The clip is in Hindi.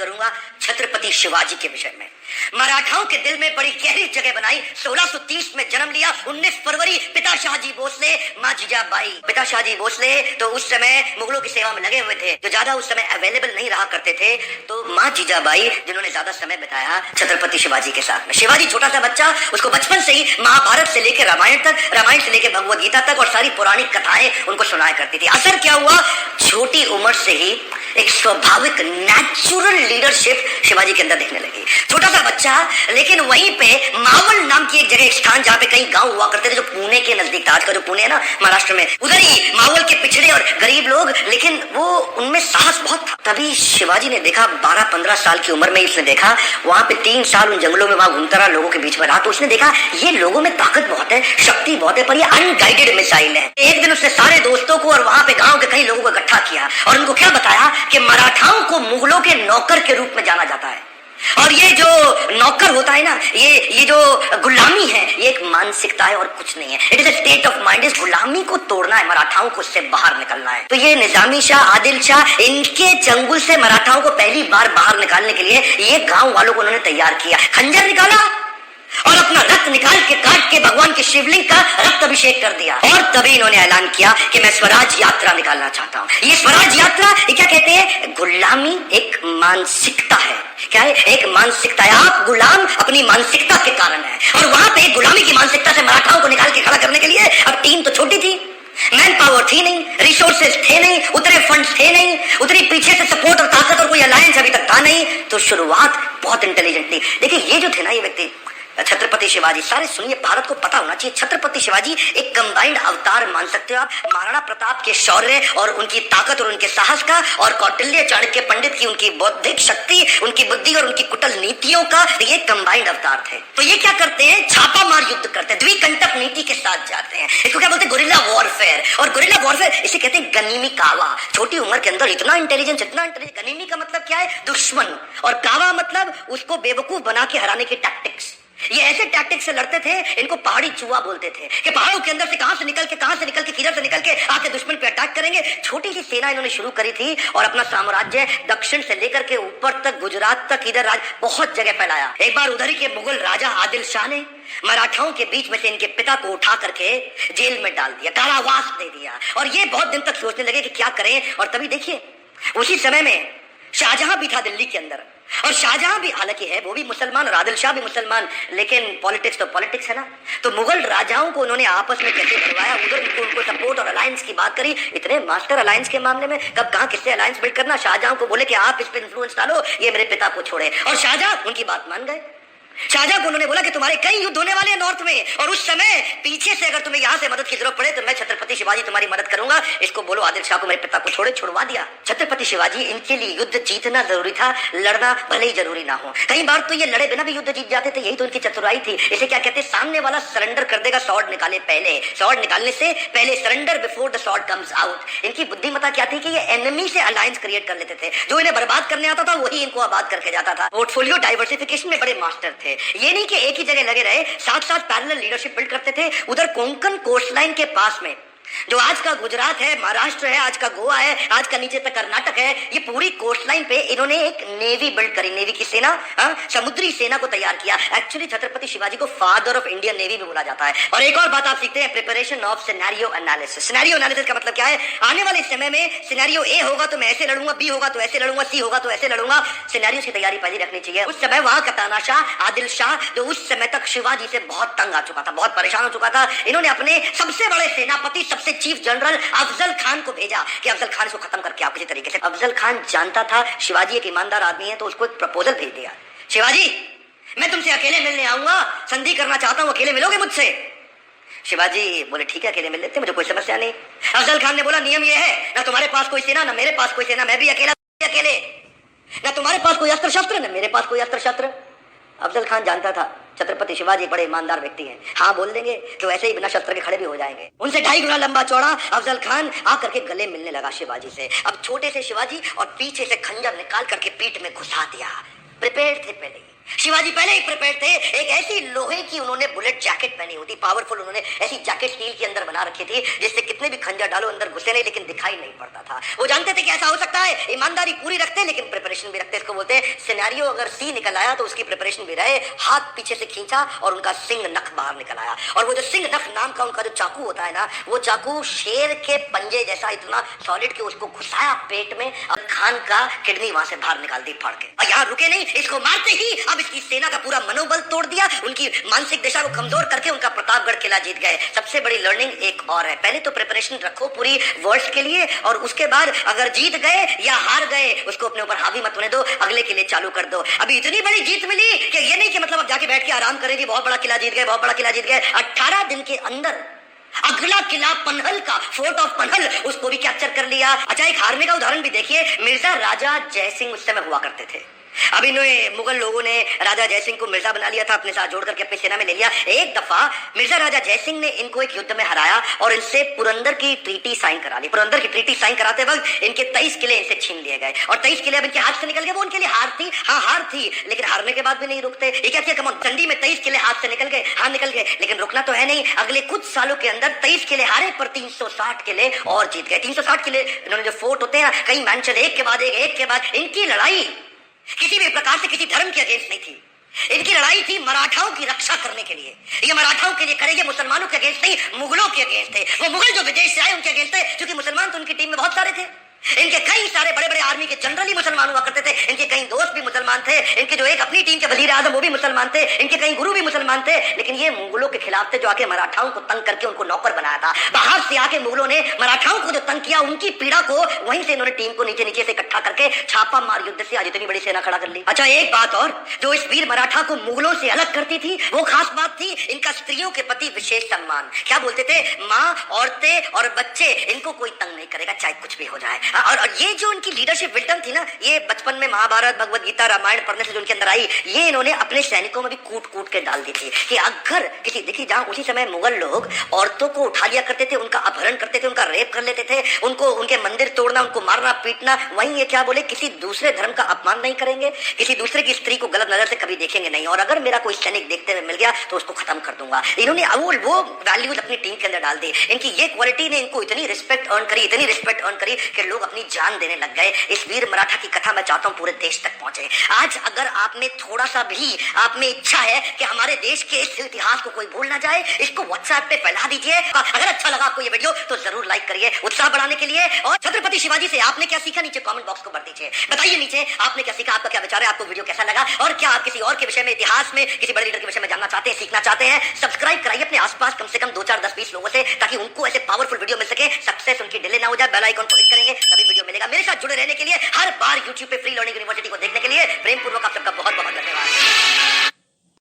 करूंगा छत्रपति शिवाजी के विषय में। मराठाओं के दिल में बड़ी गहरी जगह बनाई। 1630 में जन्म लिया। 19 फरवरी पिता शाहजी भोसले, माँ जीजाबाई। पिता शाहजी भोसले तो उस समय मुगलों की सेवा में लगे हुए थे, जो ज्यादा उस समय अवेलेबल नहीं रहा करते थे। तो माँ जीजाबाई जिन्होंने ज्यादा समय बिताया छत्रपति शिवाजी के साथ में। शिवाजी छोटा सा बच्चा, उसको बचपन से ही महाभारत से लेकर रामायण तक, रामायण से लेकर भगवद गीता तक और सारी पौराणिक कथाएं उनको सुनाया करती थी। असर क्या हुआ, छोटी उम्र से ही एक स्वाभाविक नेचुरल लीडरशिप शिवाजी के अंदर दिखने लगी। छोटा सा बच्चा, लेकिन वहीं पे मावल नाम की एक जगह, एक स्थान जहाँ पे कई गांव हुआ करते थे, जो पुणे के नजदीक था। आज का जो पुणे है ना महाराष्ट्र में, उधर ही मावल के पिछड़े और गरीब लोग, लेकिन वो उनमें साहस बहुत था। तभी शिवाजी ने देखा, 12-15 साल की उम्र में इसने देखा, वहां पे 3 साल उन जंगलों में वहां घूमता रहा, लोगों के बीच में रहा, तो उसने देखा ये लोगों में ताकत बहुत है, शक्ति बहुत है, पर ये अनगाइडेड मिसाइल है। एक दिन उसने सारे दोस्तों को और वहां पे गांव के कई लोगों को इकट्ठा किया और उनको क्या बताया कि मराठाओं को मुगलों के नौकर के रूप में जाना जाता है, और ये जो नौकर होता है ना, ये जो गुलामी है, ये एक मानसिकता है और कुछ नहीं है। It is a state of mind. इस गुलामी को तोड़ना है, मराठाओं को उससे बाहर निकलना है। तो ये निजामी शाह, आदिल शाह, इनके चंगुल से मराठाओं को पहली बार बाहर निकालने के लिए ये गांव वालों को उन्होंने तैयार किया। खंजर निकाला और अपना रक्त निकाल के काट के भगवान के शिवलिंग का रक्त अभिषेक कर दिया, और तभी इन्होंने ऐलान किया कि मैं स्वराज यात्रा निकालना चाहता हूँ। ये स्वराज यात्रा, ये क्या कहते हैं, गुलामी एक मानसिकता है। क्या है, एक मानसिकता है। आप गुलाम अपनी मानसिकता के कारण है, और वहां पे गुलामी की मानसिकता से मराठाओं को निकाल के खड़ा करने के लिए, अब टीम तो छोटी थी, मैन पावर थी नहीं, रिसोर्सेज थे नहीं, उतरे फंड्स थे नहीं, उतरी पीछे से सपोर्ट और ताकत और कोई अलायंस अभी तक था नहीं, तो शुरुआत बहुत इंटेलिजेंट थी। देखिए ये जो थे ना, ये व्यक्ति छत्रपति शिवाजी, सारे सुनिए, भारत को पता होना चाहिए, छत्रपति शिवाजी एक कंबाइंड अवतार मान सकते हो आप। महाराणा प्रताप के शौर्य और उनकी ताकत और उनके साहस का, और कौटिल्य चाणक्य पंडित की उनकी बौद्धिक शक्ति, उनकी बुद्धि और उनकी कुटिल नीतियों का, ये कंबाइंड अवतार थे। तो ये क्या करते हैं, छापा मार युद्ध करते हैं, द्विकंटक नीति के साथ जाते हैं। इसको क्या बोलते हैं, गुरिल्ला वॉरफेयर। और गुरिल्ला वॉरफेयर इसे कहते हैं गनीमी कावा। छोटी उम्र के अंदर इतना इंटेलिजेंस, इतना इंटेलिजेंस। गनीमी का मतलब क्या है, दुश्मन, और कावा मतलब उसको बेवकूफ बना के हराने की टैक्टिक्स। ये ऐसे टैक्टिक्स से लड़ते थे, इनको पहाड़ी चूहा बोलते थे, कि पहाड़ों के अंदर से कहां से निकल के किधर से निकल के आके दुश्मन पे अटैक करेंगे। छोटी सी सेना इन्होंने शुरू करी थी और अपना साम्राज्य दक्षिण से लेकर के ऊपर तक, गुजरात तक, इधर बहुत जगह फैलाया। एक बार उधर ही के मुगल राजा आदिल शाह ने मराठाओं के बीच में से इनके पिता को उठा करके जेल में डाल दिया, कारावास दे दिया, और ये बहुत दिन तक सोचने लगे कि क्या करें। और तभी देखिए, उसी समय में शाहजहां भी था दिल्ली के अंदर, और शाहजहां भी हालांकि है वो भी मुसलमान और आदिल शाह भी मुसलमान, लेकिन पॉलिटिक्स तो पॉलिटिक्स है ना। तो मुगल राजाओं को उन्होंने आपस में कैसे करवाया, उधर उनको सपोर्ट और अलायंस की बात करी। इतने मास्टर अलायंस के मामले में, कब कहां किससे अलायंस बिल्ड करना। शाहजहां को बोले कि आप इस पे इन्फ्लुएंस डालो, ये मेरे पिता को छोड़े, और शाहजहां उनकी बात मान गए। शाहजहां को उन्होंने बोला कि तुम्हारे कई युद्ध होने वाले हैं नॉर्थ में, और उस समय पीछे से अगर तुम्हें यहाँ से मदद की जरूरत पड़े तो मैं छत्रपति शिवाजी तुम्हारी मदद करूंगा। इसको बोलो आदिल शाह को मेरे पिता को छुड़वा दिया। छत्रपति शिवाजी, इनके लिए युद्ध जीतना जरूरी था, लड़ना भले ही जरूरी ना हो। कई बार तो ये लड़े बिना भी युद्ध जीत जाते थे, यही तो इनकी चतुराई थी। इसे क्या कहते हैं, सामने वाला सरेंडर कर देगा स्वॉर्ड निकाले पहले, स्वॉर्ड निकालने से पहले, surrender before the sword comes out. इनकी बुद्धिमत्ता क्या थी कि ये एनिमी से अलायंस क्रिएट कर लेते थे, जो इन्हें बर्बाद करने आता था वही इनको आबाद करके जाता था। पोर्टफोलियो डाइवर्सिफिकेशन में बड़े मास्टर थे। ये नहीं कि एक ही जगह लगे रहे, साथ साथ पैरेलल लीडरशिप बिल्ड करते थे। उधर कोंकण कोस्टलाइन के पास में, जो आज का गुजरात है, महाराष्ट्र है, आज का गोवा है, आज का नीचे तक कर्नाटक है, ये पूरी कोस्ट लाइन पे इन्होंने एक नेवी बिल्ड करी, नेवी की सेना, समुद्री सेना को तैयार किया। एक्चुअली छत्रपति शिवाजी को फादर ऑफ इंडियन नेवी भी बोला जाता है। और एक और बात आप सीखते हैं, preparation of scenario analysis. Scenario analysis का मतलब क्या है, आने वाले समय में सिनेरियो ए होगा तो मैं ऐसे लड़ूंगा, बी होगा तो ऐसे लड़ूंगा, सी होगा तो ऐसे लड़ूंगा। सिनेरियो की तैयारी पहले रखनी चाहिए। उस समय वहां का तानाशाह आदिल शाह, जो उस समय तक शिवाजी से बहुत तंग आ चुका था, बहुत परेशान हो चुका था, इन्होंने अपने सबसे बड़े सेनापति, सबसे चीफ जनरल अफजल खान को भेजा कि अफजल खान इसको खत्म करके आप किसी तरीके से। अफजल खान जानता था शिवाजी एक ईमानदार आदमी है, तो उसको एक प्रपोजल भेज दिया, शिवाजी मैं तुमसे अकेले मिलने आऊंगा, संधि करना चाहता हूं, अकेले मिलोगे मुझसे। शिवाजी बोले ठीक है, अकेले मिल लेते, मुझे कोई समस्या नहीं। अफजल खान ने बोला नियम यह है, ना तुम्हारे पास कोई सेना, ना मेरे पास कोई सेना, मैं भी अकेले, ना तुम्हारे पास कोई अस्त्र शस्त्र, ना मेरे पास कोई अस्त्र शस्त्र। अफजल खान जानता था छत्रपति शिवाजी बड़े ईमानदार व्यक्ति हैं, हाँ बोल देंगे तो ऐसे ही बिना शस्त्र के खड़े भी हो जाएंगे। उनसे 2.5 गुना लंबा चौड़ा अफजल खान आकर के गले मिलने लगा शिवाजी से। अब छोटे से शिवाजी और पीछे से खंजर निकाल करके पीठ में घुसा दिया। प्रिपेयर्ड थे पहले ही। शिवाजी पहले ही प्रिपेयर थे। एक ऐसी लोहे की उन्होंने बुलेट जैकेट पहनी होती, पावरफुल, उन्होंने ऐसी जैकेट स्टील के अंदर बना रखी थी जिससे कितने भी खंजर डालो अंदर घुसे नहीं, लेकिन दिखाई नहीं पड़ता था। वो जानते थे कि ऐसा हो सकता है, ईमानदारी पूरी रखते लेकिन प्रिपरेशन भी रखते। इसको बोलते हैं सिनेरियो, अगर सी निकल आया तो उसकी प्रिपरेशन भी रहे। हाथ पीछे से खींचा और उनका सिंह नख बाहर निकल आया, और वो जो सिंह नख नाम का उनका जो चाकू होता है ना, वो चाकू शेर के पंजे जैसा इतना सॉलिड कि उसको घुसाया पेट में और खान का किडनी वहां से बाहर निकाल दी फाड़ के। और यहाँ रुके नहीं, इसको मारते ही अब इसकी सेना का पूरा मनोबल तोड़ दिया, उनकी मानसिक दिशा को कमजोर करके उनका प्रतापगढ़ किला जीत गए। सबसे बड़ी लर्निंग एक और है, पहले तो प्रिपरेशन रखो पूरी वर्ष के लिए, और उसके बाद अगर जीत गए या हार गए उसको अपने ऊपर हावी मत होने दो, अगले के लिए चालू कर दो। अभी इतनी बड़ी जीत मिली कि ये नहीं कि मतलब अब जाके बैठ के आराम करेंगे, बहुत बड़ा किला जीत गए, बहुत बड़ा किला जीत गए। 18 दिन के अंदर अगला किला पन्हल का, फोर्ट ऑफ पन्हल, उसको भी कैप्चर कर लिया। अच्छा, एक हारने का उदाहरण भी देखिए, मिर्जा राजा जयसिंह उस समय हुआ करते थे। अब इन्हें मुगल लोगों ने राजा जयसिंह को मिर्जा बना लिया था, अपने साथ जोड़ करके अपनी सेना में ले लिया। एक दफा मिर्जा राजा जयसिंह ने इनको एक युद्ध में हराया और इनसे पुरंदर की ट्रीटी साइन करा ली। पुरंदर की ट्रीटी साइन कराते वक्त इनके 23 किले इनसे छीन लिए गए, और 23 किले अब इनके हाथ से निकल गए। वो उनके लिए हार थी, हाँ हार थी, लेकिन हारने के बाद भी नहीं रुकते। ये क्या किया, कमॉन, चंडी में 23 किले हाथ से निकल गए, हाँ निकल गए, लेकिन रुकना तो है नहीं। अगले कुछ सालों के अंदर 23 किले हारे पर 360 किले और जीत गए। 360 किले इन्होंने, जो फोर्ट होते हैं कई मैंशन, एक के बाद एक के बाद। इनकी लड़ाई किसी भी प्रकार से किसी धर्म के अगेंस्ट नहीं थी, इनकी लड़ाई थी मराठाओं की रक्षा करने के लिए। ये मराठाओं के लिए करेंगे, मुसलमानों के अगेंस्ट नहीं, मुगलों के अगेंस्ट थे। वो मुगल जो विदेश से आए उनके अगेंस्ट थे, क्योंकि मुसलमान तो उनकी टीम में बहुत सारे थे। इनके कई सारे बड़े बड़े आर्मी के जनरल ही मुसलमान हुआ करते थे, इनके कई दोस्त भी मुसलमान थे, इनके जो एक अपनी टीम के वजीर आजम वो भी मुसलमान थे, इनके कई गुरु भी मुसलमान थे। लेकिन ये मुगलों के खिलाफ थे जो आके मराठाओं को तंग करके उनको नौकर बनाया था। बाहर से आके मुगलों ने मराठाओं को जो तंग किया, उनकी पीड़ा को वहीं से इन्होंने टीम को नीचे नीचे से इकट्ठा करके छापा मार युद्ध से आज इतनी बड़ी सेना खड़ा कर ली। अच्छा, एक बात और जो इस वीर मराठा को मुगलों से अलग करती थी, वो खास बात थी इनका स्त्रियों के प्रति विशेष सम्मान। क्या बोलते थे, माँ, औरतें और बच्चे, इनको कोई तंग नहीं करेगा चाहे कुछ भी हो जाए। और ये जो उनकी लीडरशिप विल्टन थी ना, ये बचपन में महाभारत, भगवत गीता, रामायण पढ़ने से जो उनके अंदर आई, ये इन्होंने अपने सैनिकों में भी कूट कूट के डाल दी थी कि अगर किसी, देखिए जहां उसी समय मुगल लोग औरतों को उठा लिया करते थे, उनका अपहरण करते थे, उनका रेप कर लेते थे, उनको उनके मंदिर तोड़ना, उनको मारना पीटना, वहीं ये क्या बोले, किसी दूसरे धर्म का अपमान नहीं करेंगे, किसी दूसरे की स्त्री को गलत नजर से कभी देखेंगे नहीं, और अगर मेरा कोई सैनिक देखते हुए मिल गया तो उसको खत्म कर दूंगा। इन्होंने वो वैल्यूज अपनी टीम के अंदर डाल दी। इनकी ये क्वालिटी ने इनको इतनी रिस्पेक्ट अर्न करी, इतनी रिस्पेक्ट अर्न करी कि लोग अपनी जान देने लग गए। इस वीर मराठा की कथा मैं चाहता हूं पूरे देश तक पहुंचे। आज अगर आप में थोड़ा सा भी आप में इच्छा है कि हमारे देश के इस इतिहास को कोई भूल ना जाए, इसको व्हाट्सएप पे फैला दीजिए। अगर अच्छा लगा आपको ये वीडियो तो जरूर लाइक करिए उत्साह बढ़ाने के लिए। और छत्रपति शिवाजी से आपने क्या सीखा, नीचे कमेंट बॉक्स को भर दीजिए, बताइए नीचे आपने क्या सीखा, आपका क्या विचार है, आपको वीडियो कैसा लगा, और क्या आप किसी और के विषय में, इतिहास में किसी बड़े लीडर के विषय में जानना चाहते हैं, सीखना चाहते हैं। सब्सक्राइब कराइए अपने आसपास कम से कम 2 4 10 20 लोगों से, ताकि उनको ऐसे पावरफुल वीडियो मिल सके, सक्सेस उनकी डिले ना हो जाए। बेल आइकन को हिट करेंगे तभी वीडियो मिलेगा। मेरे साथ जुड़े रहने के लिए, हर बार YouTube पे फ्री लर्निंग यूनिवर्सिटी को देखने के लिए प्रेम पूर्वक आप सबका बहुत बहुत